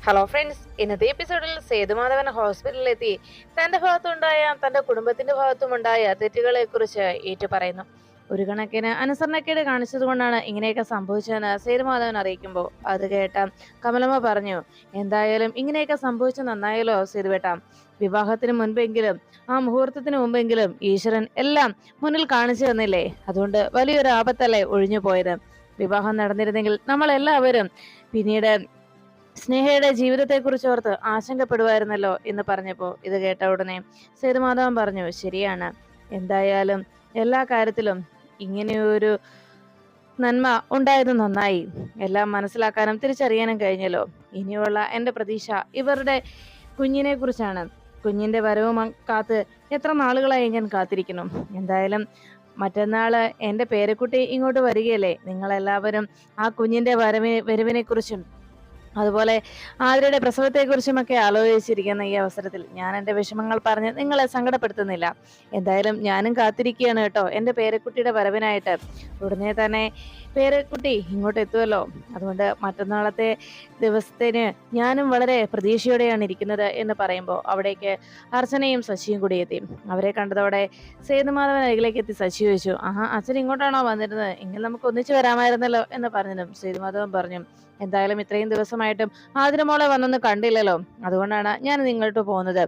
Hello friends, ഇന്നത്തെ എപ്പിസോഡിൽ സേതുമാധവൻ ഹോസ്പിറ്റലിലെത്തി തന്റെ ഭാഗത്തുണ്ടായ തന്റെ കുടുംബത്തിന്റെ ഭാഗത്തുമുണ്ടായ തെറ്റുകളെ കുറിച്ച് ഏറ്റു പറയുന്നു. ഒരു കണക്കിന് അനുസരണക്കേട് കാണിച്ചതുകൊണ്ടാണ് ഇങ്ങനെയൊക്കെ സംഭവിച്ചതെന്ന് സേതുമാധവൻ അറിയിക്കുമ്പോൾ അത് കേട്ട കമലമ്മ പറഞ്ഞു, എന്തായാലും ഇങ്ങനെയൊക്കെ സംഭവിച്ചു നന്നായാലോ സേതുവേട്ട. വിവാഹത്തിന് മുൻപെങ്കിലും ആ മുഹൂർത്തത്തിന് മുമ്പെങ്കിലും ഈശ്വരൻ എല്ലാം മുന്നിൽ കാണിച്ചു തന്നില്ലേ. അതുകൊണ്ട് വലിയൊരു ആപത്തല്ലേ ഒഴിഞ്ഞു പോയത്. വിവാഹം നടന്നിരുന്നെങ്കിൽ നമ്മൾ എല്ലാവരും പിന്നീട് സ്നേഹയുടെ ജീവിതത്തെക്കുറിച്ച് ഓർത്ത് ആശങ്കപ്പെടുമായിരുന്നല്ലോ എന്ന് പറഞ്ഞപ്പോൾ ഇത് കേട്ട ഉടനെ സേതുമാധവൻ പറഞ്ഞു, ശരിയാണ്. എന്തായാലും എല്ലാ കാര്യത്തിലും ഇങ്ങനെയൊരു നന്മ ഉണ്ടായത് നന്നായി. എല്ലാം മനസ്സിലാക്കാനും തിരിച്ചറിയാനും കഴിഞ്ഞല്ലോ. ഇനിയുള്ള എൻ്റെ പ്രതീക്ഷ ഇവരുടെ കുഞ്ഞിനെ കുറിച്ചാണ്. കുഞ്ഞിന്റെ വരവും കാത്ത് എത്ര നാളുകളായി ഞാൻ കാത്തിരിക്കുന്നു. എന്തായാലും മറ്റന്നാള് എൻ്റെ പേരക്കുട്ടി ഇങ്ങോട്ട് വരികയല്ലേ. നിങ്ങളെല്ലാവരും ആ കുഞ്ഞിന്റെ വരവിനെ കുറിച്ചും അതുപോലെ ആതിരയുടെ പ്രസവത്തെക്കുറിച്ചുമൊക്കെ ആലോചിച്ചിരിക്കുന്ന ഈ അവസരത്തിൽ ഞാൻ എൻ്റെ വിഷമങ്ങൾ പറഞ്ഞ് നിങ്ങളെ സങ്കടപ്പെടുത്തുന്നില്ല. എന്തായാലും ഞാനും കാത്തിരിക്കുകയാണ് കേട്ടോ എൻ്റെ പേരക്കുട്ടിയുടെ വരവിനായിട്ട്. ഉടനെ തന്നെ പേരക്കുട്ടി ഇങ്ങോട്ട് എത്തുമല്ലോ. അതുകൊണ്ട് മറ്റന്നാളത്തെ ദിവസത്തിന് ഞാനും വളരെ പ്രതീക്ഷയോടെയാണ് ഇരിക്കുന്നത് എന്ന് പറയുമ്പോൾ അവിടേക്ക് അർച്ചനയും ശശിയും കൂടി എത്തി. അവരെ കണ്ടതോടെ സേതുമാധവൻ അരികിലേക്ക് എത്തി ശശി ചോദിച്ചു, ആഹാ, അച്ഛൻ ഇങ്ങോട്ടാണോ വന്നിരുന്നത്? എങ്കിൽ നമുക്ക് ഒന്നിച്ചു വരാമായിരുന്നല്ലോ എന്ന് പറഞ്ഞതും സേതുമാധവൻ പറഞ്ഞു, എന്തായാലും ഇത്രയും ദിവസമായിട്ടും ആതിരമോളെ വന്നൊന്നും കണ്ടില്ലല്ലോ. അതുകൊണ്ടാണ് ഞാൻ ഇങ്ങോട്ട് പോകുന്നത്.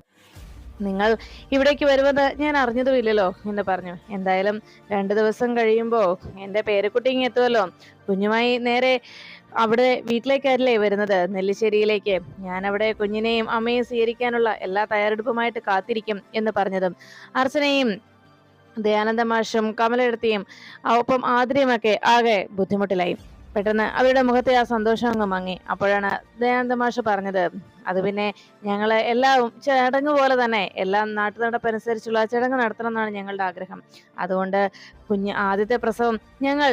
നിങ്ങൾ ഇവിടേക്ക് വരുമെന്ന് ഞാൻ അറിഞ്ഞതുമില്ലല്ലോ എന്ന് പറഞ്ഞു. എന്തായാലും 2 ദിവസം കഴിയുമ്പോൾ എൻ്റെ പേരക്കുട്ടി ഇങ്ങ് എത്തുമല്ലോ. കുഞ്ഞുമായി നേരെ അവിടെ വീട്ടിലേക്കല്ലേ വരുന്നത്, നെല്ലിശ്ശേരിയിലേക്ക്. ഞാൻ അവിടെ കുഞ്ഞിനെയും അമ്മയും സ്വീകരിക്കാനുള്ള എല്ലാ തയ്യാറെടുപ്പുമായിട്ട് കാത്തിരിക്കും എന്ന് പറഞ്ഞതും അർച്ചനയും ദയാനന്ദ മാഷും കമലെടുത്തിയും ഒപ്പം ആതിരയുമൊക്കെ ആകെ ബുദ്ധിമുട്ടിലായി. പെട്ടെന്ന് അവരുടെ മുഖത്തെ ആ സന്തോഷം അങ്ങ് മങ്ങി. അപ്പോഴാണ് ദയാനന്ദ മാഷ് പറഞ്ഞത്, അത് പിന്നെ ഞങ്ങള് എല്ലാം ചടങ്ങ് പോലെ തന്നെ എല്ലാം നാട്ടുനടപ്പനുസരിച്ചുള്ള ചടങ്ങ് നടത്തണം എന്നാണ് ഞങ്ങളുടെ ആഗ്രഹം. അതുകൊണ്ട് ആദ്യത്തെ പ്രസവം ഞങ്ങൾ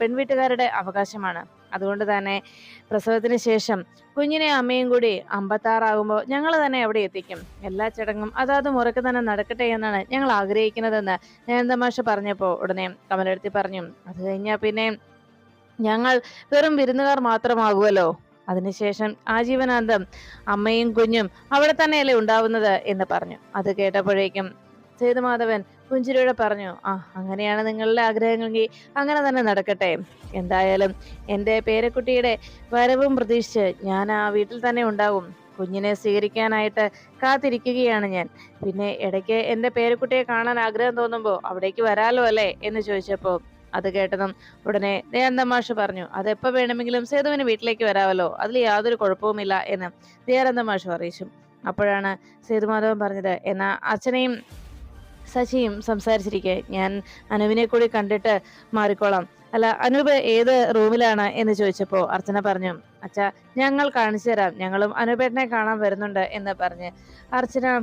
പെൺവീട്ടുകാരുടെ അവകാശമാണ്. അതുകൊണ്ട് തന്നെ പ്രസവത്തിന് ശേഷം കുഞ്ഞിനെ അമ്മയും കൂടി 56 ഞങ്ങൾ തന്നെ അവിടെ എത്തിക്കും. എല്ലാ ചടങ്ങും അതാത് മുറക്ക് തന്നെ നടക്കട്ടെ എന്നാണ് ഞങ്ങൾ ആഗ്രഹിക്കുന്നതെന്ന് നയനന്ദമാഷ് പറഞ്ഞപ്പോൾ ഉടനെ കമലെടുത്തി പറഞ്ഞു, അത് കഴിഞ്ഞാൽ പിന്നെ ഞങ്ങൾ വെറും വിരുന്നുകാർ മാത്രമാകുമല്ലോ. അതിനുശേഷം ആജീവനാന്തം അമ്മയും കുഞ്ഞും അവിടെ തന്നെയല്ലേ ഉണ്ടാവുന്നത് എന്ന് പറഞ്ഞു. അത് കേട്ടപ്പോഴേക്കും സേതുമാധവൻ പുഞ്ചിരിയോടെ പറഞ്ഞു, അങ്ങനെയാണ് നിങ്ങളുടെ ആഗ്രഹമെങ്കിൽ അങ്ങനെ തന്നെ നടക്കട്ടെ. എന്തായാലും എൻ്റെ പേരക്കുട്ടിയുടെ വരവും പ്രതീക്ഷിച്ച് ഞാൻ ആ വീട്ടിൽ തന്നെ ഉണ്ടാവും. കുഞ്ഞിനെ സ്വീകരിക്കാനായിട്ട് കാത്തിരിക്കുകയാണ് ഞാൻ. പിന്നെ ഇടയ്ക്ക് എൻ്റെ പേരക്കുട്ടിയെ കാണാൻ ആഗ്രഹം തോന്നുമ്പോൾ അവിടേക്ക് വരാലോ അല്ലേ എന്ന് ചോദിച്ചപ്പോൾ അത് കേട്ടതും ഉടനെ ദയാനന്ദ മാഷ് പറഞ്ഞു, അതെപ്പോ വേണമെങ്കിലും സേതുവിന് വീട്ടിലേക്ക് വരാമല്ലോ, അതിൽ യാതൊരു കുഴപ്പവുമില്ല എന്ന് ദയാനന്ദ മാഷ് അറിയിച്ചു. അപ്പോഴാണ് സേതുമാധവൻ പറഞ്ഞത്, എന്നാ അച്ഛനെയും ശശിയും സംസാരിച്ചിരിക്കെ ഞാൻ അനുവിനെ കൂടി കണ്ടിട്ട് മാറിക്കോളാം. അല്ല, അനൂപ് ഏത് റൂമിലാണ് എന്ന് ചോദിച്ചപ്പോൾ അർച്ചന പറഞ്ഞു, അച്ഛാ ഞങ്ങൾ കാണിച്ചു തരാം, ഞങ്ങളും അനൂപേട്ടനെ കാണാൻ വരുന്നുണ്ട് എന്ന് പറഞ്ഞ് അർച്ചന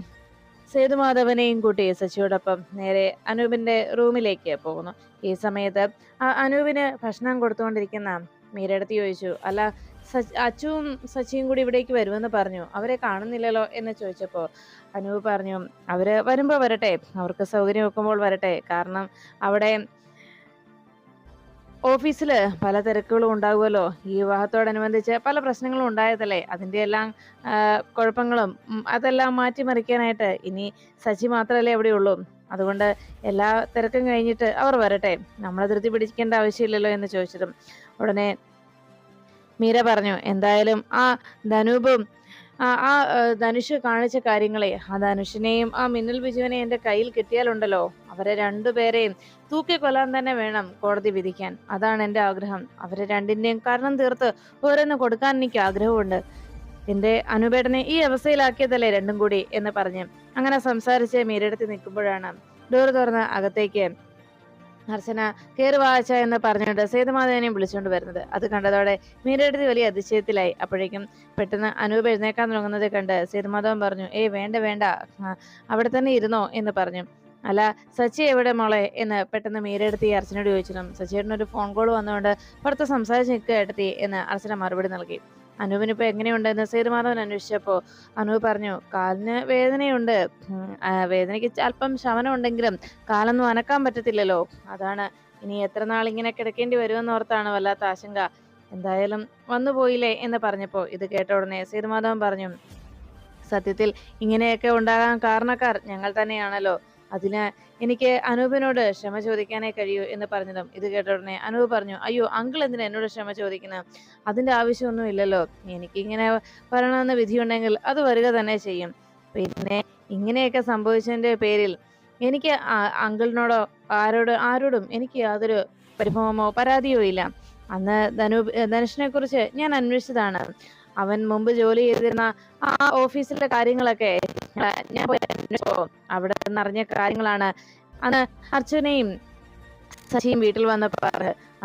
സേതുമാധവനെയും കൂട്ടി ശശിയോടൊപ്പം നേരെ അനൂപിന്റെ റൂമിലേക്ക് പോകുന്നു. ഈ സമയത്ത് അനൂപിന് ഭക്ഷണം കൊടുത്തുകൊണ്ടിരിക്കുന്ന മീരടുത്ത് ചോദിച്ചു, അല്ല അച്ചുവും ശശിയും കൂടി ഇവിടേക്ക് വരുമെന്ന് പറഞ്ഞു, അവരെ കാണുന്നില്ലല്ലോ എന്ന് ചോദിച്ചപ്പോൾ അനൂപ് പറഞ്ഞു, അവര് വരുമ്പോ വരട്ടെ, അവർക്ക് സൗകര്യം വെക്കുമ്പോൾ വരട്ടെ. കാരണം അവിടെ ഓഫീസില് പല തിരക്കുകളും ഉണ്ടാകുമല്ലോ. ഈ വിവാഹത്തോടനുബന്ധിച്ച് പല പ്രശ്നങ്ങളും ഉണ്ടായതല്ലേ. അതിന്റെ എല്ലാം കുഴപ്പങ്ങളും അതെല്ലാം മാറ്റിമറിക്കാനായിട്ട് ഇനി ശശി മാത്രമല്ലേ അവിടെ ഉള്ളൂ. അതുകൊണ്ട് എല്ലാ തിരക്കും കഴിഞ്ഞിട്ട് അവർ വരട്ടെ, നമ്മളെ ധൃതി പിടിക്കേണ്ട ആവശ്യമില്ലല്ലോ എന്ന് ചോദിച്ചതും ഉടനെ മീര പറഞ്ഞു, എന്തായാലും ആ ധനൂപും ആ ധനുഷ് കാണിച്ച കാര്യങ്ങളെ, ആ ധനുഷിനെയും ആ മിന്നൽ ബിജുവിനെ എന്റെ കയ്യിൽ കിട്ടിയാലുണ്ടല്ലോ, അവരെ രണ്ടുപേരെയും തൂക്കിക്കൊല്ലാൻ തന്നെ വേണം കോടതി വിധിക്കാൻ. അതാണ് എന്റെ ആഗ്രഹം. അവരെ രണ്ടിന്റെയും കാരണം തീർത്ത് ഓരോന്ന് കൊടുക്കാൻ എനിക്ക് ആഗ്രഹമുണ്ട്. എന്റെ അനുപേട്ടനെ ഈ അവസ്ഥയിലാക്കിയതല്ലേ രണ്ടും കൂടി എന്ന് പറഞ്ഞ് അങ്ങനെ സംസാരിച്ച് മീരെടുത്ത് നിൽക്കുമ്പോഴാണ് ഡോറ് തുറന്ന് അകത്തേക്ക് അർച്ചന കയറി വാച്ച എന്ന് പറഞ്ഞുകൊണ്ട് സേതുമാധവനെയും വിളിച്ചുകൊണ്ട് വരുന്നത്. അത് കണ്ടതോടെ മീരടുത്ത് വലിയ അതിശയത്തിലായി. അപ്പോഴേക്കും പെട്ടെന്ന് അനൂപ് എഴുന്നേക്കാൻ തുടങ്ങുന്നത് കണ്ട് സേതുമാധവൻ പറഞ്ഞു, വേണ്ട വേണ്ട, അവിടെ തന്നെ ഇരുന്നോ എന്ന് പറഞ്ഞു. അല്ല, സച്ചി എവിടെ മോളെ എന്ന് പെട്ടെന്ന് മീരടുത്ത് അർച്ചനയോട് ചോദിച്ചിരുന്നു. സച്ചിയേട്ടനൊരു ഫോൺ കോൾ വന്നുകൊണ്ട് പുറത്ത് സംസാരിച്ച് നിൽക്കുക എടുത്തി എന്ന് അർച്ചന മറുപടി നൽകി. അനൂപിനിപ്പോ എങ്ങനെയുണ്ടെന്ന് സേതുമാധവൻ അന്വേഷിച്ചപ്പോൾ അനൂപ് പറഞ്ഞു, കാലിന് വേദനയുണ്ട്, വേദനയ്ക്ക് അല്പം ശമനം ഉണ്ടെങ്കിലും കാലൊന്നും അനക്കാൻ പറ്റത്തില്ലല്ലോ. അതാണ് ഇനി എത്ര നാൾ ഇങ്ങനെ കിടക്കേണ്ടി വരുമെന്ന് ഓർത്താണ് വല്ലാത്ത ആശങ്ക. എന്തായാലും വന്നു പോയില്ലേ എന്ന് പറഞ്ഞപ്പോൾ ഇത് കേട്ട ഉടനെ സേതുമാധവൻ പറഞ്ഞു, സത്യത്തിൽ ഇങ്ങനെയൊക്കെ ഉണ്ടാകാൻ കാരണക്കാർ ഞങ്ങൾ തന്നെയാണല്ലോ. അതിന് എനിക്ക് അനൂപിനോട് ക്ഷമ ചോദിക്കാനേ കഴിയൂ എന്ന് പറഞ്ഞതും ഇത് കേട്ട ഉടനെ അനൂപ് പറഞ്ഞു, അയ്യോ അങ്കിൾ എന്തിനാ എന്നോട് ക്ഷമ ചോദിക്കുന്നത്? അതിന്റെ ആവശ്യമൊന്നും ഇല്ലല്ലോ. എനിക്കിങ്ങനെ വരണമെന്ന് വിധിയുണ്ടെങ്കിൽ അത് വരിക തന്നെ ചെയ്യും. പിന്നെ ഇങ്ങനെയൊക്കെ സംഭവിച്ചതിന്റെ പേരിൽ എനിക്ക് അങ്കിളിനോടോ ആരോടും എനിക്ക് യാതൊരു പരിഭവമോ പരാതിയോ ഇല്ല. അന്ന് ധനുഷിനെ കുറിച്ച് ഞാൻ അന്വേഷിച്ചതാണ്. അവൻ മുമ്പ് ജോലി ചെയ്തിരുന്ന ആ ഓഫീസിലെ കാര്യങ്ങളൊക്കെ ഞാൻ പോയി അന്വേഷിച്ചപ്പോ അവിടെ നിന്നറിഞ്ഞ കാര്യങ്ങളാണ് അന്ന് അർച്ചനയും ശശിയും വീട്ടിൽ വന്നപ്പോ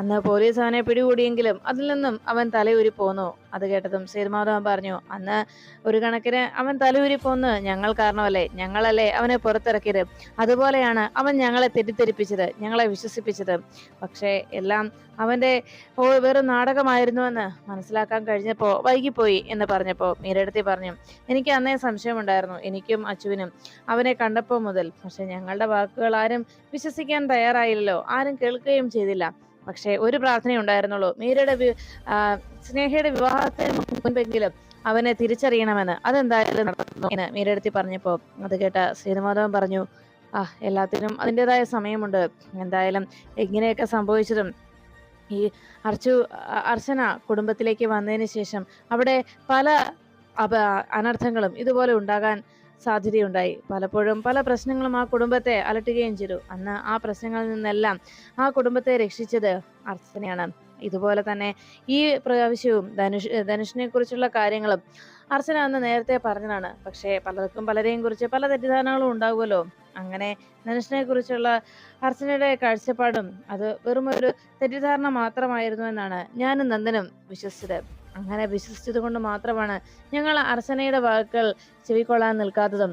അന്ന് പോലീസ് അവനെ പിടികൂടിയെങ്കിലും അതിൽ നിന്നും അവൻ തലയൂരി പോന്നു. അത് കേട്ടതും സേതുമാധവൻ പറഞ്ഞു, അന്ന് ഒരു കണക്കിന് അവൻ തലയൂരി പോന്ന് ഞങ്ങൾ കാരണമല്ലേ, ഞങ്ങളല്ലേ അവനെ പുറത്തിറക്കിയത്. അതുപോലെയാണ് അവൻ ഞങ്ങളെ തെറ്റിദ്ധരിപ്പിച്ചത്, ഞങ്ങളെ വിശ്വസിപ്പിച്ചത്. പക്ഷേ എല്ലാം അവന്റെ വെറും നാടകമായിരുന്നുവെന്ന് മനസ്സിലാക്കാൻ കഴിഞ്ഞപ്പോ വൈകിപ്പോയി എന്ന് പറഞ്ഞപ്പോ മീരടുത്തി പറഞ്ഞു, എനിക്ക് അന്നേ സംശയമുണ്ടായിരുന്നു, എനിക്കും അച്ചുവിനും അവനെ കണ്ടപ്പോ മുതൽ. പക്ഷെ ഞങ്ങളുടെ വാക്കുകൾ ആരും വിശ്വസിക്കാൻ തയ്യാറായില്ലല്ലോ, ആരും കേൾക്കുകയും ചെയ്തില്ല. പക്ഷെ ഒരു പ്രാർത്ഥന ഉണ്ടായിരുന്നുള്ളൂ, സ്നേഹയുടെ വിവാഹത്തിന് മുൻപെങ്കിലും അവനെ തിരിച്ചറിയണമെന്ന്. അതെന്തായാലും നടന്നു എന്ന് മീരടുത്തി പറഞ്ഞപ്പോ അത് കേട്ട സേതുമാധവൻ പറഞ്ഞു, എല്ലാത്തിനും അതിൻ്റെതായ സമയമുണ്ട്. എന്തായാലും ഇങ്ങനെയൊക്കെ സംഭവിച്ചതും ഈ അർച്ചന കുടുംബത്തിലേക്ക് വന്നതിന് ശേഷം അവിടെ പല അനർത്ഥങ്ങളും ഇതുപോലെ ഉണ്ടാകാൻ സാധ്യതയുണ്ടായി. പലപ്പോഴും പല പ്രശ്നങ്ങളും ആ കുടുംബത്തെ അലട്ടുകയും ചെയ്തു. അന്ന് ആ പ്രശ്നങ്ങളിൽ നിന്നെല്ലാം ആ കുടുംബത്തെ രക്ഷിച്ചത് അർച്ചനയാണ്. ഇതുപോലെ തന്നെ ഈ പ്രാവശ്യവും ധനുഷിനെ കുറിച്ചുള്ള കാര്യങ്ങളും അർച്ചന അന്ന് നേരത്തെ പറഞ്ഞതാണ്. പക്ഷേ പലർക്കും പലരെയും കുറിച്ച് പല തെറ്റിദ്ധാരണകളും ഉണ്ടാകുമല്ലോ. അങ്ങനെ ധനുഷിനെ കുറിച്ചുള്ള അർച്ചനയുടെ കാഴ്ചപ്പാടും അത് വെറും ഒരു തെറ്റിദ്ധാരണ മാത്രമായിരുന്നു എന്നാണ് ഞാനും നന്ദനും വിശ്വസിച്ചത്. അങ്ങനെ വിശ്വസിച്ചത് കൊണ്ട് മാത്രമാണ് ഞങ്ങൾ അർച്ചനയുടെ വാക്കുകൾ ചെവിക്കൊള്ളാൻ നിൽക്കാത്തതും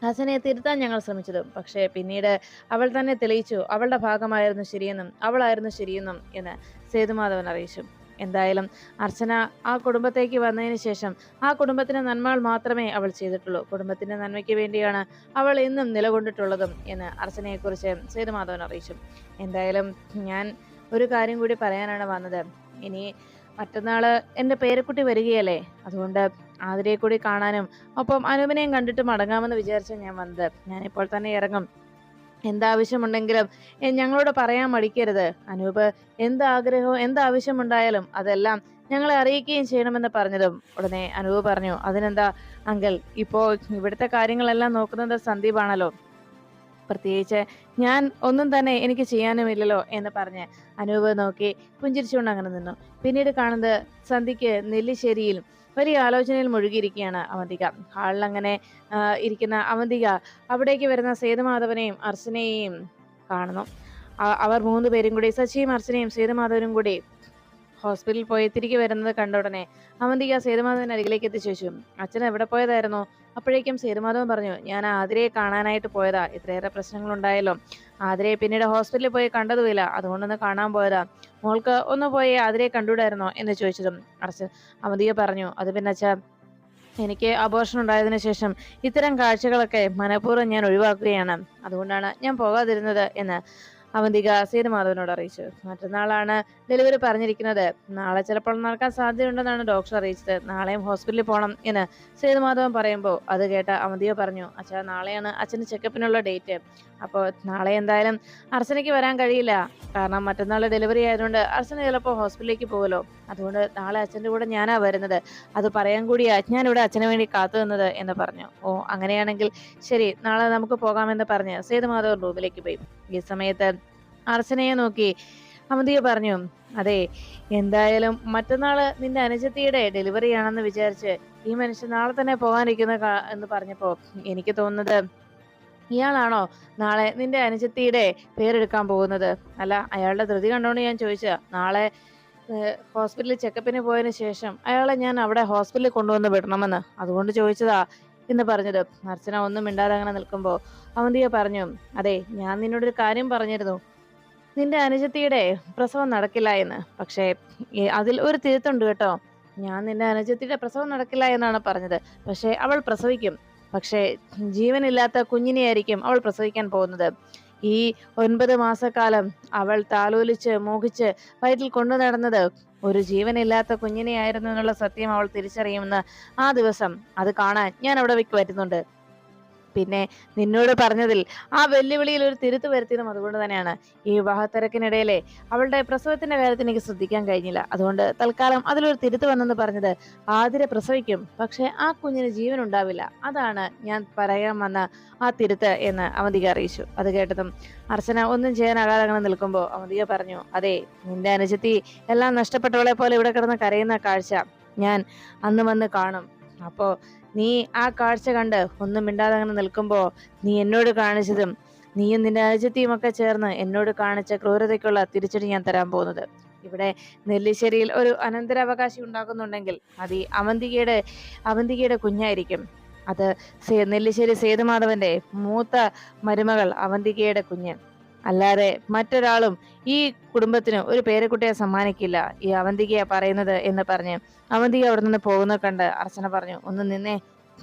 അർച്ചനയെ തിരുത്താൻ ഞങ്ങൾ ശ്രമിച്ചതും. പക്ഷേ പിന്നീട് അവൾ തന്നെ തെളിയിച്ചു അവളുടെ ഭാഗമായിരുന്നു ശരിയെന്നും അവളായിരുന്നു ശരിയെന്നും എന്ന് സേതുമാധവൻ അറിയിച്ചു. എന്തായാലും അർച്ചന ആ കുടുംബത്തേക്ക് വന്നതിന് ശേഷം ആ കുടുംബത്തിന് നന്മകൾ മാത്രമേ അവൾ ചെയ്തിട്ടുള്ളൂ. കുടുംബത്തിന്റെ നന്മയ്ക്ക് വേണ്ടിയാണ് അവൾ എന്നും നിലകൊണ്ടിട്ടുള്ളതും എന്ന് അർച്ചനയെക്കുറിച്ച് സേതുമാധവൻ അറിയിച്ചു. എന്തായാലും ഞാൻ ഒരു കാര്യം കൂടി പറയാനാണ് വന്നത്. ഇനി മറ്റന്നാള് എൻ്റെ പേരക്കുട്ടി വരികയല്ലേ, അതുകൊണ്ട് ആതിരയെ കൂടി കാണാനും ഒപ്പം അനൂപിനെയും കണ്ടിട്ട് മടങ്ങാമെന്ന് വിചാരിച്ച ഞാൻ വന്നത്. ഞാനിപ്പോൾ തന്നെ ഇറങ്ങും. എന്താവശ്യമുണ്ടെങ്കിലും ഞങ്ങളോട് പറയാൻ മടിക്കരുത്. അനൂപ് എന്താഗ്രഹവും എന്താവശ്യമുണ്ടായാലും അതെല്ലാം ഞങ്ങളെ അറിയിക്കുകയും ചെയ്യണമെന്ന് പറഞ്ഞതും ഉടനെ അനൂപ് പറഞ്ഞു, അതിനെന്താ അങ്കിൾ, ഇപ്പോ ഇവിടുത്തെ കാര്യങ്ങളെല്ലാം നോക്കുന്നത് സന്ദീപാണല്ലോ. പ്രത്യേകിച്ച് ഞാൻ ഒന്നും തന്നെ എനിക്ക് ചെയ്യാനുമില്ലല്ലോ എന്ന് പറഞ്ഞ് അനൂപ് നോക്കി പുഞ്ചിരിച്ചുകൊണ്ട് അങ്ങനെ നിന്നു. പിന്നീട് കാണുന്നത് സന്ധ്യയ്ക്ക് നെല്ലിശ്ശേരിയിൽ വലിയ ആലോചനയിൽ മുഴുകിയിരിക്കുകയാണ് അവന്തിക. ഹാളിൽ അങ്ങനെ ഇരിക്കുന്ന അവന്തിക അവിടേക്ക് വരുന്ന സേതുമാധവനെയും അർച്ചനയെയും കാണുന്നു. അവർ 3 പേരും കൂടി, ശശിയും അർച്ചനയും സേതുമാധവനും കൂടി ഹോസ്പിറ്റലിൽ പോയി തിരികെ വരുന്നത് കണ്ട ഉടനെ അവന്തിക സേതുമാധവൻ അരികിലേക്ക് എത്തി ചോദിച്ചു, അച്ഛൻ എവിടെ പോയതായിരുന്നു? അപ്പോഴേക്കും സേതുമാധവൻ പറഞ്ഞു, ഞാൻ ആതിരയെ കാണാനായിട്ട് പോയതാ. ഇത്രയേറെ പ്രശ്നങ്ങൾ ഉണ്ടായല്ലോ. ആതിരയെ പിന്നീട് ഹോസ്പിറ്റലിൽ പോയി കണ്ടതുമില്ല, അതുകൊണ്ടൊന്ന് കാണാൻ പോയതാ. മോൾക്ക് ഒന്ന് പോയി ആതിരയെ കണ്ടുകൂടായിരുന്നോ എന്ന് ചോദിച്ചതും അവന്തിക പറഞ്ഞു, അത് പിന്നെ അച്ഛാ, എനിക്ക് അബോർഷൻ ഉണ്ടായതിനു ശേഷം ഇത്തരം കാഴ്ചകളൊക്കെ മനഃപൂർവ്വം ഞാൻ ഒഴിവാക്കുകയാണ്, അതുകൊണ്ടാണ് ഞാൻ പോകാതിരുന്നത് എന്ന് അവന്തിക സേതുമാധവനോട് അറിയിച്ചു. മറ്റന്നാളാണ് ഡെലിവറി പറഞ്ഞിരിക്കുന്നത്. നാളെ ചിലപ്പോൾ നടക്കാൻ സാധ്യതയുണ്ടെന്നാണ് ഡോക്ടർ അറിയിച്ചത്. നാളെയും ഹോസ്പിറ്റലിൽ പോകണം എന്ന് സേതുമാധവൻ പറയുമ്പോൾ അത് കേട്ട അവന്തിക പറഞ്ഞു, അച്ഛാ, നാളെയാണ് അച്ഛന് ചെക്കപ്പിനുള്ള ഡേറ്റ്. അപ്പോൾ നാളെ എന്തായാലും അർച്ചനയ്ക്ക് വരാൻ കഴിയില്ല. കാരണം മറ്റന്നാൾ ഡെലിവറി ആയതുകൊണ്ട് അർച്ചന ചിലപ്പോൾ ഹോസ്പിറ്റലിലേക്ക് പോകുമല്ലോ. അതുകൊണ്ട് നാളെ അച്ഛൻ്റെ കൂടെ ഞാനാ വരുന്നത്. അത് പറയാൻ കൂടിയാ ഞാനിവിടെ അച്ഛന് വേണ്ടി കാത്തു നിന്നത് എന്ന് പറഞ്ഞു. ഓ, അങ്ങനെയാണെങ്കിൽ ശരി, നാളെ നമുക്ക് പോകാമെന്ന് പറഞ്ഞ് സേതുമാധവൻ റൂമിലേക്ക് പോയി. ഈ സമയത്ത് അർച്ചനയെ നോക്കി അവന്തിക പറഞ്ഞു, അതെ, എന്തായാലും മറ്റന്നാള് നിന്റെ അനുജത്തിയുടെ ഡെലിവറി ആണെന്ന് വിചാരിച്ച് ഈ മനുഷ്യൻ നാളെ തന്നെ പോകാനിരിക്കുന്ന എന്ന് പറഞ്ഞപ്പോ എനിക്ക് തോന്നുന്നത് ഇയാളാണോ നാളെ നിന്റെ അനുജത്തിയുടെ പേരെടുക്കാൻ പോകുന്നത്? അല്ല, അയാളുടെ ധൃതി കണ്ടോണ്ട് ഞാൻ ചോദിച്ച. നാളെ ഹോസ്പിറ്റലിൽ ചെക്കപ്പിന് പോയതിനു ശേഷം അയാളെ ഞാൻ അവിടെ ഹോസ്പിറ്റലിൽ കൊണ്ടുവന്ന് വിടണമെന്ന്, അതുകൊണ്ട് ചോദിച്ചതാ എന്ന് പറഞ്ഞത്. അർച്ചന ഒന്നും മിണ്ടാതെ അങ്ങനെ നിൽക്കുമ്പോ അവന്തിക പറഞ്ഞു, അതെ, ഞാൻ നിന്നോടൊരു കാര്യം പറഞ്ഞിരുന്നു, നിന്റെ അനുജത്തിയുടെ പ്രസവം നടക്കില്ല എന്ന്. പക്ഷേ അതിൽ ഒരു തിരുത്തുണ്ട് കേട്ടോ. ഞാൻ നിന്റെ അനുജത്തിയുടെ പ്രസവം നടക്കില്ല എന്നാണ് പറഞ്ഞത്. പക്ഷെ അവൾ പ്രസവിക്കും. പക്ഷേ ജീവനില്ലാത്ത കുഞ്ഞിനെയായിരിക്കും അവൾ പ്രസവിക്കാൻ പോകുന്നത്. ഈ 9 മാസക്കാലം അവൾ താലോലിച്ച് മോഹിച്ച് വയറ്റിൽ കൊണ്ടു നടന്നത് ഒരു ജീവനില്ലാത്ത കുഞ്ഞിനെയായിരുന്നു എന്നുള്ള സത്യം അവൾ തിരിച്ചറിയുമെന്ന് ആ ദിവസം അത് കാണാൻ ഞാൻ അവിടെ വരുന്നുണ്ട്. പിന്നെ നിന്നോട് പറഞ്ഞതിൽ ആ വെല്ലുവിളിയിൽ ഒരു തിരുത്ത് വരുത്തിയതും അതുകൊണ്ട് തന്നെയാണ്. ഈ വിവാഹത്തിരക്കിനിടയിലെ അവളുടെ പ്രസവത്തിന്റെ കാര്യത്തിൽ എനിക്ക് ശ്രദ്ധിക്കാൻ കഴിഞ്ഞില്ല. അതുകൊണ്ട് തൽക്കാലം അതിലൊരു തിരുത്ത് വന്നെന്ന് പറഞ്ഞത് ആതിര പ്രസവിക്കും, പക്ഷെ ആ കുഞ്ഞിന് ജീവൻ ഉണ്ടാവില്ല. അതാണ് ഞാൻ പറയാൻ വന്ന ആ തിരുത്ത് എന്ന് അവന്തിക അറിയിച്ചു. അത് കേട്ടതും അർച്ചന ഒന്നും ചെയ്യാനാകാതെ അങ്ങനെ നിൽക്കുമ്പോൾ അവന്തിക പറഞ്ഞു, അതെ, നിന്റെ അനുജത്തി എല്ലാം നഷ്ടപ്പെട്ടവളെ പോലെ ഇവിടെ കിടന്ന് കരയുന്ന കാഴ്ച ഞാൻ അന്ന് വന്ന് കാണും. അപ്പോ നീ ആ കാഴ്ച കണ്ട് ഒന്നും മിണ്ടാതെ അങ്ങനെ നിൽക്കുമ്പോ നീ എന്നോട് കാണിച്ചതും നീയും നിന്റെ അനുജത്തിയും ഒക്കെ ചേർന്ന് എന്നോട് കാണിച്ച ക്രൂരതയ്ക്കുള്ള തിരിച്ചടി ഞാൻ തരാൻ പോകുന്നത്. ഇവിടെ നെല്ലിശ്ശേരിയിൽ ഒരു അനന്തരാവകാശി ഉണ്ടാക്കുന്നുണ്ടെങ്കിൽ അത് ഈ അവന്തികയുടെ കുഞ്ഞായിരിക്കും. അത് നെല്ലിശ്ശേരി സേതുമാധവന്റെ മൂത്ത മരുമകൾ അവന്തികയുടെ കുഞ്ഞ്. അല്ലാതെ മറ്റൊരാളും ഈ കുടുംബത്തിന് ഒരു പേരക്കുട്ടിയെ സമ്മാനിക്കില്ല, ഈ അവന്തികയെ പറയുന്നത് എന്ന് പറഞ്ഞ് അവന്തിക അവിടെ നിന്ന് പോകുന്നത് കണ്ട് അർച്ചന പറഞ്ഞു, ഒന്ന് നിന്നേ,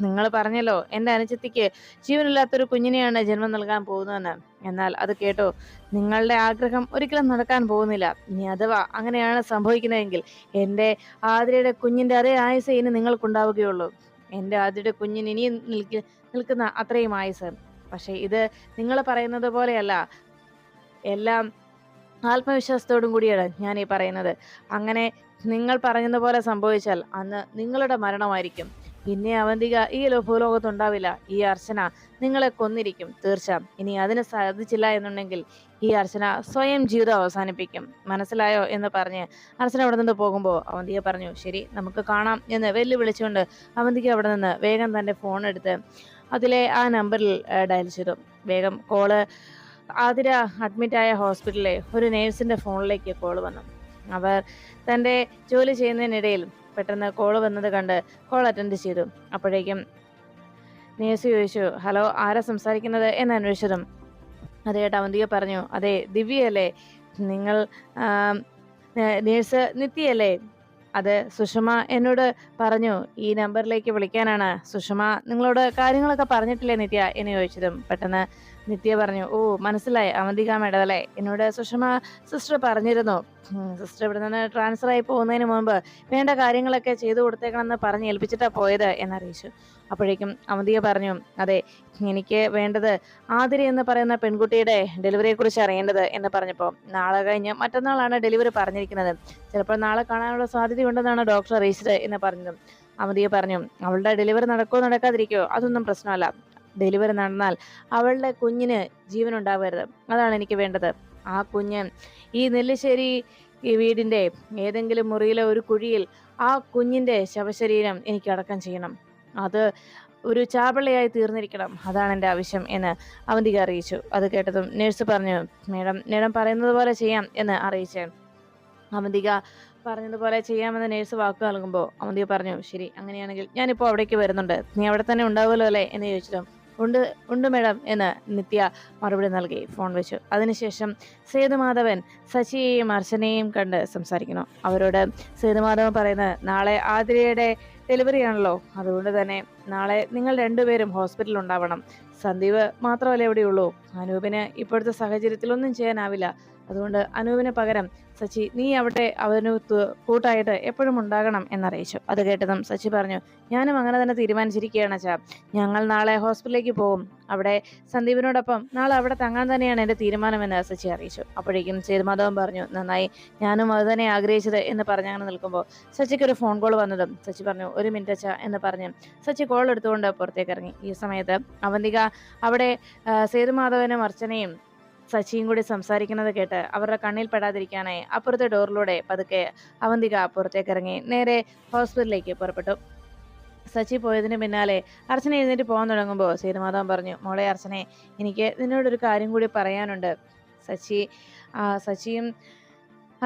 നിങ്ങൾ പറഞ്ഞല്ലോ എന്റെ അനുജത്തിക്ക് ജീവനില്ലാത്തൊരു കുഞ്ഞിനെയാണ് ജന്മം നൽകാൻ പോകുന്നതെന്ന്. എന്നാൽ അത് കേട്ടോ, നിങ്ങളുടെ ആഗ്രഹം ഒരിക്കലും നടക്കാൻ പോകുന്നില്ല. ഇനി അഥവാ അങ്ങനെയാണ് സംഭവിക്കുന്നതെങ്കിൽ എന്റെ ആതിരയുടെ കുഞ്ഞിന്റെ അതേ ആയുസ് ഇനി നിങ്ങൾക്കുണ്ടാവുകയുള്ളൂ. എന്റെ ആതിരയുടെ കുഞ്ഞിന് ഇനിയും നിൽക്കുന്ന അത്രയും ആയുസ്. പക്ഷെ ഇത് നിങ്ങൾ പറയുന്നത് പോലെയല്ല, എല്ലാം ആത്മവിശ്വാസത്തോടും കൂടിയാണ് ഞാൻ ഈ പറയുന്നത്. അങ്ങനെ നിങ്ങൾ പറഞ്ഞതുപോലെ സംഭവിച്ചാൽ അന്ന് നിങ്ങളുടെ മരണമായിരിക്കും. പിന്നെ അവന്തിക ഈ ഭൂലോകത്തുണ്ടാവില്ല. ഈ അർച്ചന നിങ്ങളെ കൊന്നിരിക്കും തീർച്ച. ഇനി അതിന് സാധിച്ചില്ല എന്നുണ്ടെങ്കിൽ ഈ അർച്ചന സ്വയം ജീവിതം അവസാനിപ്പിക്കും. മനസ്സിലായോ എന്ന് പറഞ്ഞ് അർച്ചന അവിടെ നിന്ന് പോകുമ്പോൾ അവന്തിക പറഞ്ഞു, ശരി, നമുക്ക് കാണാം എന്ന് വെല്ലുവിളിച്ചുകൊണ്ട് അവന്തിക അവിടെ നിന്ന് വേഗം തന്റെ ഫോൺ എടുത്ത് അതിലെ ആ നമ്പറിൽ ഡയൽ ചെയ്തു. വേഗം കോള് ആതിര അഡ്മിറ്റായ ഹോസ്പിറ്റലിലെ ഒരു നേഴ്സിന്റെ ഫോണിലേക്ക് കോൾ വന്നു. അവർ തന്റെ ജോലി ചെയ്യുന്നതിനിടയിൽ പെട്ടെന്ന് കോൾ വന്നത് കണ്ട് കോൾ അറ്റൻഡ് ചെയ്തു. അപ്പോഴേക്കും നേഴ്സ് ചോദിച്ചു, ഹലോ, ആരാ സംസാരിക്കുന്നത് എന്ന് അന്വേഷിച്ചതും അതേട്ട് അവന്തിക പറഞ്ഞു, അതെ, ദിവ്യയല്ലേ? നിങ്ങൾ നേഴ്സ് നിത്യയല്ലേ? അത് സുഷമ എന്നോട് പറഞ്ഞു ഈ നമ്പറിലേക്ക് വിളിക്കാനാണ്. സുഷമ നിങ്ങളോട് കാര്യങ്ങളൊക്കെ പറഞ്ഞിട്ടില്ലേ നിത്യ എന്ന് ചോദിച്ചതും പെട്ടെന്ന് നിത്യ പറഞ്ഞു, ഓ മനസ്സിലായി, അവന്തിക മേഡമല്ലേ, എന്നോട് സുഷമ സിസ്റ്റർ പറഞ്ഞിരുന്നു. സിസ്റ്റർ ഇവിടെ നിന്ന് ട്രാൻസ്ഫർ ആയി പോകുന്നതിന് മുമ്പ് വേണ്ട കാര്യങ്ങളൊക്കെ ചെയ്തു കൊടുത്തേക്കണമെന്ന് പറഞ്ഞ് ഏൽപ്പിച്ചിട്ടാ പോയത് എന്നറിയിച്ചു. അപ്പോഴേക്കും അവന്തിക പറഞ്ഞു, അതെ, എനിക്ക് വേണ്ടത് ആതിര എന്ന് പറയുന്ന പെൺകുട്ടിയുടെ ഡെലിവറിയെ കുറിച്ച് അറിയേണ്ടത് എന്ന് പറഞ്ഞപ്പോൾ നാളെ കഴിഞ്ഞ് മറ്റന്നാളാണ് ഡെലിവറി പറഞ്ഞിരിക്കുന്നത്. ചിലപ്പോൾ നാളെ കാണാനുള്ള സാധ്യതയുണ്ടെന്നാണ് ഡോക്ടർ അറിയിച്ചത് എന്ന് പറഞ്ഞതും അവന്തിക പറഞ്ഞു, അവളുടെ ഡെലിവറി നടക്കോ നടക്കാതിരിക്കോ അതൊന്നും പ്രശ്നമല്ല. ഡെലിവറി നടന്നാൽ അവളുടെ കുഞ്ഞിന് ജീവൻ ഉണ്ടാവരുത്, അതാണ് എനിക്ക് വേണ്ടത്. ആ കുഞ്ഞ് ഈ നെല്ലിശ്ശേരി ഈ വീടിന്റെ ഏതെങ്കിലും മുറിയിലെ ഒരു കുഴിയിൽ ആ കുഞ്ഞിന്റെ ശവശരീരം എനിക്ക് അടക്കം ചെയ്യണം. അത് ഒരു ചാപളയായി തീർന്നിരിക്കണം, അതാണ് എൻ്റെ ആവശ്യം എന്ന് അവന്തിക അറിയിച്ചു. അത് കേട്ടതും നേഴ്സ് പറഞ്ഞു, മേഡം പറയുന്നത് പോലെ ചെയ്യാം എന്ന് അറിയിച്ചു. അവന്തിക പറഞ്ഞതുപോലെ ചെയ്യാമെന്ന് നേഴ്സ് വാക്ക് നൽകുമ്പോൾ അവന്തിക പറഞ്ഞു, ശരി, അങ്ങനെയാണെങ്കിൽ ഞാനിപ്പോൾ അവിടേക്ക് വരുന്നുണ്ട്, നീ അവിടെ തന്നെ ഉണ്ടാവുമല്ലോ അല്ലേ എന്ന് ചോദിച്ചതും ഉണ്ട് മേഡം എന്ന് നിത്യ മറുപടി നൽകി ഫോൺ വെച്ചു. അതിനുശേഷം സേതുമാധവൻ ശശിയെയും അർച്ചനയെയും കണ്ട് സംസാരിക്കുന്നു. അവരോട് സേതുമാധവൻ പറയുന്നത്, നാളെ ആതിരയുടെ ഡെലിവറി ആണല്ലോ, അതുകൊണ്ട് തന്നെ നാളെ നിങ്ങൾ രണ്ടുപേരും ഹോസ്പിറ്റലിൽ ഉണ്ടാവണം. സന്ദീപ് മാത്രമല്ലേ എവിടെയുള്ളൂ. അനൂപിന് ഇപ്പോഴത്തെ സാഹചര്യത്തിൽ ഒന്നും ചെയ്യാനാവില്ല. അതുകൊണ്ട് അനൂപിന് പകരം സച്ചി നീ അവിടെ അവന് കൂട്ടായിട്ട് എപ്പോഴും ഉണ്ടാകണം എന്നറിയിച്ചു. അത് കേട്ടതും സച്ചി പറഞ്ഞു, ഞാനും അങ്ങനെ തന്നെ തീരുമാനിച്ചിരിക്കുകയാണ് അച്ഛാ. ഞങ്ങൾ നാളെ ഹോസ്പിറ്റലിലേക്ക് പോകും. അവിടെ സന്ദീപിനോടൊപ്പം നാളെ അവിടെ തങ്ങാൻ തന്നെയാണ് എൻ്റെ തീരുമാനമെന്ന് സച്ചി അറിയിച്ചു. അപ്പോഴേക്കും സേതുമാധവൻ പറഞ്ഞു, നന്നായി, ഞാനും അത് തന്നെ ആഗ്രഹിച്ചത് എന്ന് പറഞ്ഞങ്ങനെ നിൽക്കുമ്പോൾ സച്ചിക്ക് ഒരു ഫോൺ കോൾ വന്നതും സച്ചി പറഞ്ഞു, ഒരു മിനിറ്റ് അച്ഛാ എന്ന് പറഞ്ഞ് സച്ചി കോൾ എടുത്തുകൊണ്ട് പുറത്തേക്ക് ഇറങ്ങി. ഈ സമയത്ത് അവന്തിക അവിടെ സേതുമാധവനും അർച്ചനയും സച്ചിയും കൂടി സംസാരിക്കുന്നത് കേട്ട് അവരുടെ കണ്ണിൽ പെടാതിരിക്കാനായി അപ്പുറത്തെ ഡോറിലൂടെ പതുക്കെ അവന്തിക പുറത്തേക്ക് ഇറങ്ങി നേരെ ഹോസ്പിറ്റലിലേക്ക് പുറപ്പെട്ടു. സച്ചി പോയതിന് പിന്നാലെ അർച്ചന എഴുന്നേറ്റ് പോകാൻ തുടങ്ങുമ്പോൾ സേതുമാധവൻ പറഞ്ഞു, മോളെ അർച്ചനെ, എനിക്ക് നിന്നോടൊരു കാര്യം കൂടി പറയാനുണ്ട്. സച്ചിയും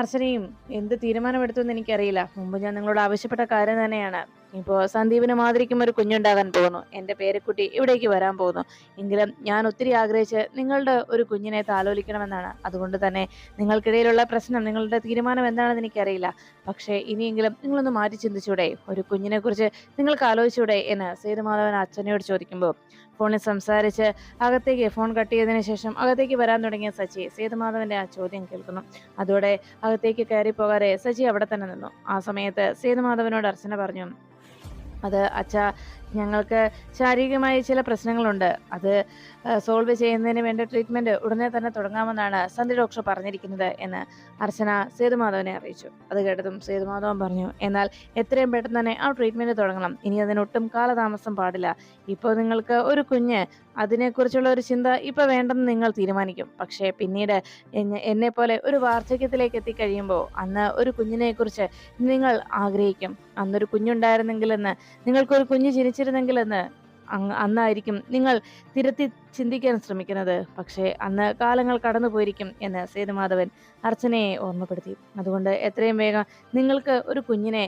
അർച്ചനയും എന്ത് തീരുമാനമെടുത്തു എനിക്കറിയില്ല. മുമ്പ് ഞാൻ നിങ്ങളോട് ആവശ്യപ്പെട്ട കാര്യം തന്നെയാണ്. ഇപ്പോൾ സന്ദീപിന് മാതിരിക്കും ഒരു കുഞ്ഞുണ്ടാകാൻ പോകുന്നു. എൻ്റെ പേരക്കുട്ടി ഇവിടേക്ക് വരാൻ പോകുന്നു. എങ്കിലും ഞാൻ ഒത്തിരി ആഗ്രഹിച്ച് നിങ്ങളുടെ ഒരു കുഞ്ഞിനെ താലോലിക്കണമെന്നാണ്. അതുകൊണ്ട് തന്നെ നിങ്ങൾക്കിടയിലുള്ള പ്രശ്നം, നിങ്ങളുടെ തീരുമാനം എന്താണെന്ന് എനിക്കറിയില്ല. പക്ഷേ ഇനിയെങ്കിലും നിങ്ങളൊന്ന് മാറ്റി ചിന്തിച്ചൂടെ? ഒരു കുഞ്ഞിനെ കുറിച്ച് നിങ്ങൾക്ക് ആലോചിച്ചൂടെ എന്ന് സേതുമാധവൻ അച്ഛനോട് ചോദിക്കുമ്പോൾ ഫോണിൽ സംസാരിച്ച് അകത്തേക്ക് ഫോൺ കട്ട് ചെയ്തതിന് ശേഷം അകത്തേക്ക് വരാൻ തുടങ്ങിയ സച്ചി സേതുമാധവന്റെ ആ ചോദ്യം കേൾക്കുന്നു. അതോടെ അകത്തേക്ക് കയറി പോകാതെ സച്ചി അവിടെ തന്നെ നിന്നു. ആ സമയത്ത് സേതുമാധവനോട് അർച്ചന പറഞ്ഞു, അത് അച്ഛാ, ഞങ്ങൾക്ക് ശാരീരികമായി ചില പ്രശ്നങ്ങളുണ്ട്. അത് സോൾവ് ചെയ്യുന്നതിന് വേണ്ട ട്രീറ്റ്മെന്റ് ഉടനെ തന്നെ തുടങ്ങാമെന്നാണ് സന്ധി ഡോക്ടർ പറഞ്ഞിരിക്കുന്നത് എന്ന് അർച്ചന സേതുമാധവനെ അറിയിച്ചു. അത് കേട്ടതും സേതുമാധവൻ പറഞ്ഞു, എന്നാൽ എത്രയും പെട്ടെന്ന് തന്നെ ആ ട്രീറ്റ്മെന്റ് തുടങ്ങണം. ഇനി അതിനൊട്ടും കാലതാമസം പാടില്ല. ഇപ്പോൾ നിങ്ങൾക്ക് ഒരു കുഞ്ഞ്, അതിനെക്കുറിച്ചുള്ള ഒരു ചിന്ത ഇപ്പൊ വേണ്ടെന്ന് നിങ്ങൾ തീരുമാനിക്കും. പക്ഷേ പിന്നീട് എന്നെ പോലെ ഒരു വാർദ്ധക്യത്തിലേക്ക് എത്തിക്കഴിയുമ്പോൾ അന്ന് ഒരു കുഞ്ഞിനെ കുറിച്ച് നിങ്ങൾ ആഗ്രഹിക്കും. അന്നൊരു കുഞ്ഞുണ്ടായിരുന്നെങ്കിലെന്ന്, നിങ്ങൾക്കൊരു കുഞ്ഞ് ജനിച്ചിരുന്നെങ്കിലെന്ന് അന്നായിരിക്കും നിങ്ങൾ തിരുത്തി ചിന്തിക്കാൻ ശ്രമിക്കുന്നത്. പക്ഷേ അന്ന് കാലങ്ങൾ കടന്നു പോയിരിക്കും എന്ന് സേതുമാധവൻ അർച്ചനയെ ഓർമ്മപ്പെടുത്തി. അതുകൊണ്ട് എത്രയും വേഗം നിങ്ങൾക്ക് ഒരു കുഞ്ഞിനെ,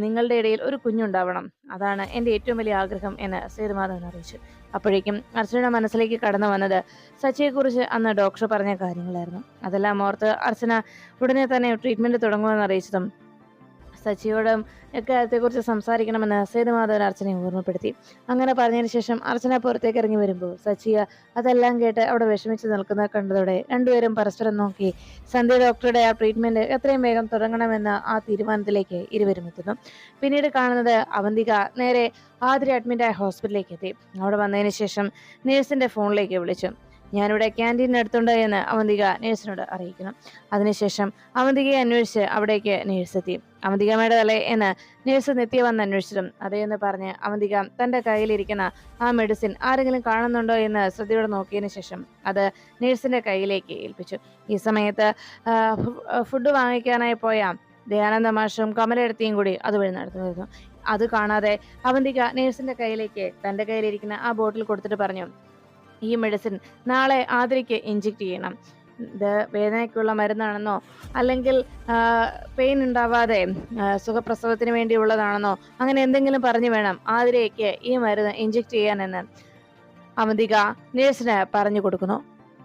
നിങ്ങളുടെ ഇടയിൽ ഒരു കുഞ്ഞുണ്ടാവണം. അതാണ് എൻ്റെ ഏറ്റവും വലിയ ആഗ്രഹം എന്ന് സേതുമാധവൻ അറിയിച്ചു. അപ്പോഴേക്കും അർച്ചനയുടെ മനസ്സിലേക്ക് കടന്നു വന്നത് സച്ചിയെക്കുറിച്ച് അന്ന് ഡോക്ടർ പറഞ്ഞ കാര്യങ്ങളായിരുന്നു. അതെല്ലാം ഓർത്ത് അർച്ചന ഉടനെ തന്നെ ട്രീറ്റ്മെന്റ് തുടങ്ങുമെന്ന് അറിയിച്ചതും സച്ചിയോടും ഇക്കാര്യത്തെക്കുറിച്ച് സംസാരിക്കണമെന്ന് സേതുമാധവൻ അർച്ചനയെ ഓർമ്മപ്പെടുത്തി. അങ്ങനെ പറഞ്ഞതിന് ശേഷം അർച്ചന പുറത്തേക്ക് ഇറങ്ങി വരുമ്പോൾ സച്ചിയ അതെല്ലാം കേട്ട് അവിടെ വിഷമിച്ച് നിൽക്കുന്നത് കണ്ടതോടെ രണ്ടുപേരും പരസ്പരം നോക്കി സന്ധ്യ ഡോക്ടറുടെ ആ ട്രീറ്റ്മെന്റ് എത്രയും വേഗം തുടങ്ങണമെന്ന ആ തീരുമാനത്തിലേക്ക് ഇരുവരും എത്തുന്നു. പിന്നീട് കാണുന്നത് അവന്തിക നേരെ ആതിര അഡ്മിറ്റായ ഹോസ്പിറ്റലിലേക്ക് എത്തി. അവിടെ വന്നതിന് ശേഷം നേഴ്സിന്റെ ഫോണിലേക്ക് വിളിച്ചു. ഞാനിവിടെ ക്യാൻറ്റീനിനടുത്തുണ്ട് എന്ന് അവന്തിക നേഴ്സിനോട് അറിയിക്കുന്നു. അതിനുശേഷം അവന്തികയെ അന്വേഷിച്ച് അവിടേക്ക് നേഴ്സ് എത്തി. അവന്തികമ്മയുടെ തലേ എന്ന് നേഴ്സ് നിത്യ വന്ന് അന്വേഷിച്ചതും അതേന്ന് പറഞ്ഞ് അവന്തിക തന്റെ കയ്യിലിരിക്കുന്ന ആ മെഡിസിൻ ആരെങ്കിലും കാണുന്നുണ്ടോ എന്ന് ശ്രദ്ധയോടെ നോക്കിയതിനു ശേഷം അത് നേഴ്സിന്റെ കയ്യിലേക്ക് ഏൽപ്പിച്ചു. ഈ സമയത്ത് ഫുഡ് വാങ്ങിക്കാനായി പോയ ദയാനന്ദ മാഷും കമലെടുത്തിയും കൂടി അതുവഴി നടത്തുമായിരുന്നു. അത് കാണാതെ അവന്തിക നേഴ്സിന്റെ കയ്യിലേക്ക് തന്റെ കയ്യിലിരിക്കുന്ന ആ ബോട്ടിൽ കൊടുത്തിട്ട് പറഞ്ഞു, ഈ മെഡിസിൻ നാളെ ആതിരയ്ക്ക് ഇഞ്ചെക്ട് ചെയ്യണം. ഇത് വേദനയ്ക്കുള്ള മരുന്നാണെന്നോ അല്ലെങ്കിൽ പെയിൻ ഉണ്ടാവാതെ സുഖപ്രസവത്തിന് വേണ്ടിയുള്ളതാണെന്നോ അങ്ങനെ എന്തെങ്കിലും പറഞ്ഞു വേണം ആതിരയ്ക്ക് ഈ മരുന്ന് ഇഞ്ചെക്ട് ചെയ്യാനെന്ന് അവന്തിക നേഴ്സിന് പറഞ്ഞു കൊടുക്കുന്നു.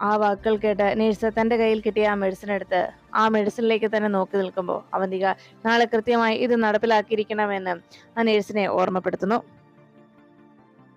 ആ വാക്കുകൾ കേട്ട് നേഴ്സ് തന്റെ കയ്യിൽ കിട്ടിയ ആ മെഡിസിൻ എടുത്ത് ആ മെഡിസിനിലേക്ക് തന്നെ നോക്കി നിൽക്കുമ്പോൾ അവന്തിക നാളെ കൃത്യമായി ഇത് നടപ്പിലാക്കിയിരിക്കണമെന്ന് ആ നേഴ്സിനെ ഓർമ്മപ്പെടുത്തുന്നു.